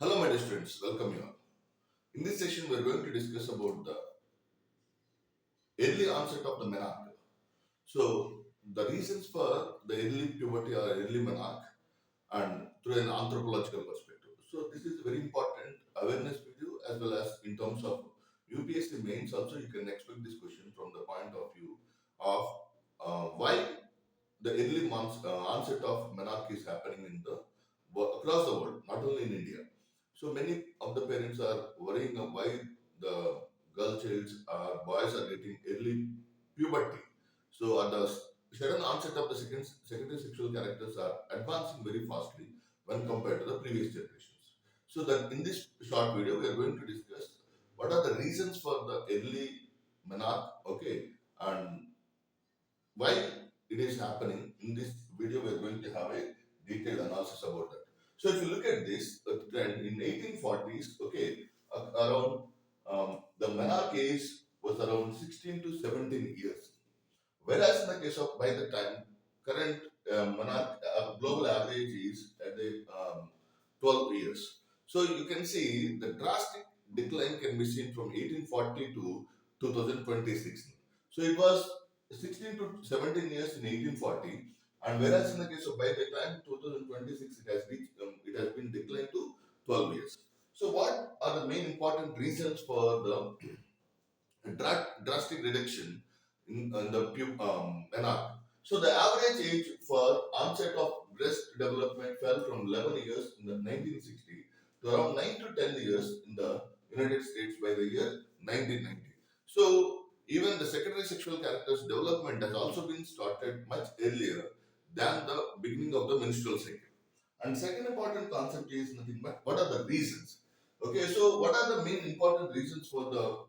Hello, my dear students. Welcome you all. In this session, we are going to discuss about the early onset of the menarche. So, the reasons for the early puberty or early menarche, and through an anthropological perspective. So, this is a very important awareness video as well as in terms of UPSC mains. Also, you can expect this question from the point of view of why the early onset of menarche is happening in the across the world, not only in India. So many of the parents are worrying of why the girl childs or boys are getting early puberty. So at the sudden onset of the secondary sexual characters are advancing very fastly when compared to the previous generations. So that in this short video we are going to discuss what are the reasons for the early menarche, okay, and why it is happening. In this video we are going to have a detailed analysis about that. So if you look at this trend in 1840s, okay, around the menarche age was around 16 to 17 years, whereas in the case of by the time current menarche global average is at the 12 years. So you can see the drastic decline can be seen from 1840 to 2026. So it was 16 to 17 years in 1840, and whereas in the case of by the time 2026 it has been declined to 12 years. So what are the main important reasons for the drastic reduction in the menarche? So the average age for onset of breast development fell from 11 years in the 1960 to around 9 to 10 years in the United States by the year 1990. So even the secondary sexual characters development has also been started much earlier than the beginning of the menstrual cycle. And second important concept is nothing but what are the reasons? Okay, so what are the main important reasons for the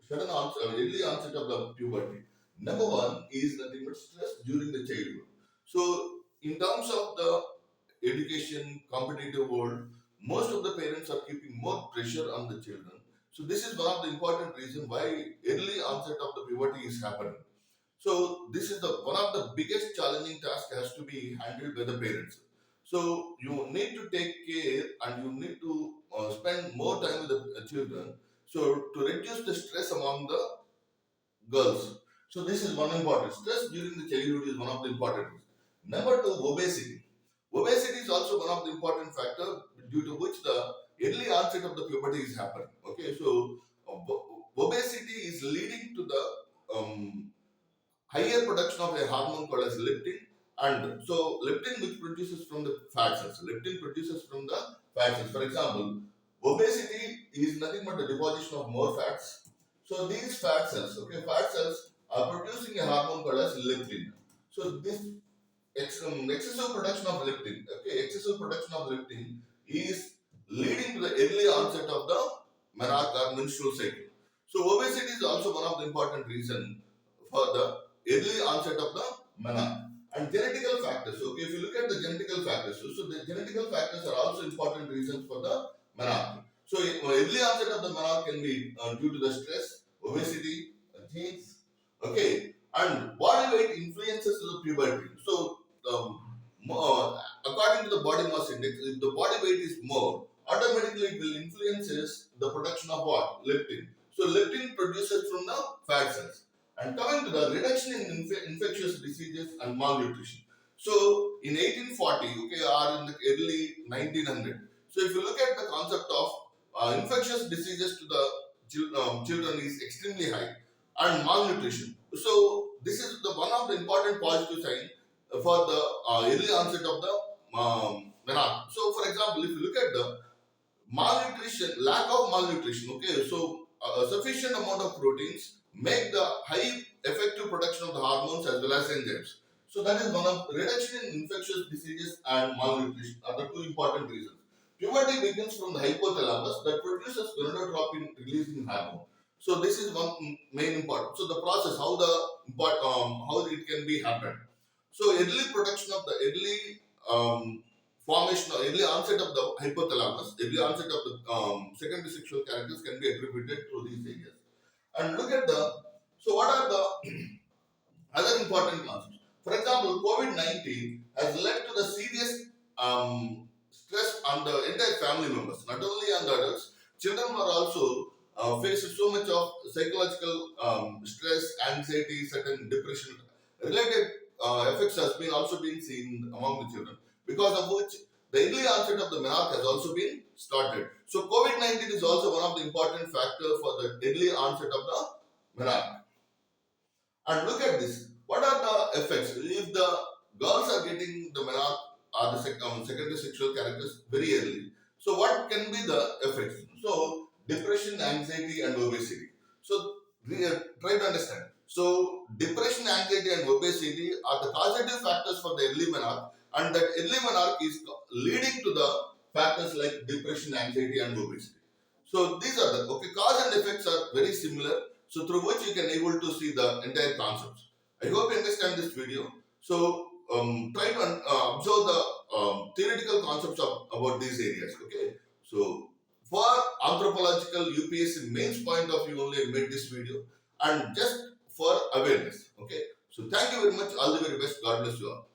sudden onset, early onset of the puberty? Number one is nothing but stress during the childhood. So, in terms of the education, competitive world, most of the parents are keeping more pressure on the children. So, this is one of the important reasons why early onset of the puberty is happening. So this is the one of the biggest challenging task has to be handled by the parents. So you need to take care and you need to spend more time with the children. So to reduce the stress among the girls. So this is one important. Stress during the childhood is one of the important things. Number two, obesity. Obesity is also one of the important factor due to which the early onset of the puberty is happening. Okay, so obesity is leading to the higher production of a hormone called as leptin. And so leptin which produces from the fat cells. Leptin produces from the fat cells. For example, obesity is nothing but the deposition of more fats. So these fat cells, okay, fat cells are producing a hormone called as leptin. So this excessive production of leptin, okay, excessive production of leptin is leading to the early onset of the menarche or menstrual cycle. So obesity is also one of the important reason for the early onset of the menarche. And genetical factors. Okay, if you look at the genetical factors, so the genetical factors are also important reasons for the menarche. So early onset of the menarche can be due to the stress, obesity, genes, okay, and body weight influences the puberty. So according to the body mass index, if the body weight is more, automatically it will influences the production of what? Leptin. So leptin produces from the fat cells. And coming to the reduction in infectious diseases and malnutrition. So in 1840, okay, or in the early 1900. So if you look at the concept of infectious diseases to the children is extremely high, and malnutrition. So this is the one of the important positive sign for the early onset of the menarche. So for example, if you look at the malnutrition, lack of malnutrition, okay, so a sufficient amount of proteins make the high effective production of the hormones as well as enzymes. So that is one of reduction in infectious diseases and malnutrition are the two important reasons. Puberty begins from the hypothalamus that produces gonadotropin releasing hormone. So this is one main important. So the process, how it can be happened. So early production of the early formation or early onset of the hypothalamus, early onset of the secondary sexual characters can be attributed to these areas. And look at the, so what are the other important concepts? For example, COVID-19 has led to the serious stress on the entire family members, not only on the adults. Children are also facing so much of psychological stress, anxiety, certain depression related effects has been also been seen among the children, because of which the early onset of the menarche has also been started. So COVID-19 is also one of the important factors for the early onset of the menarche. And look at this. What are the effects? If the girls are getting the menarche or the secondary sexual characters very early, so what can be the effects? So depression, anxiety, and obesity. So try to understand. So depression, anxiety, and obesity are the causative factors for the early menarche, and that early menarche is leading to the factors like depression, anxiety, and obesity. So these are the cause and effects are very similar. So through which you can able to see the entire concepts. I hope you understand this video. So try to observe the theoretical concepts about these areas. Okay. So for anthropological UPSC mains point of view only I made this video, and just for awareness. Okay. So thank you very much. All the very best. God bless you all.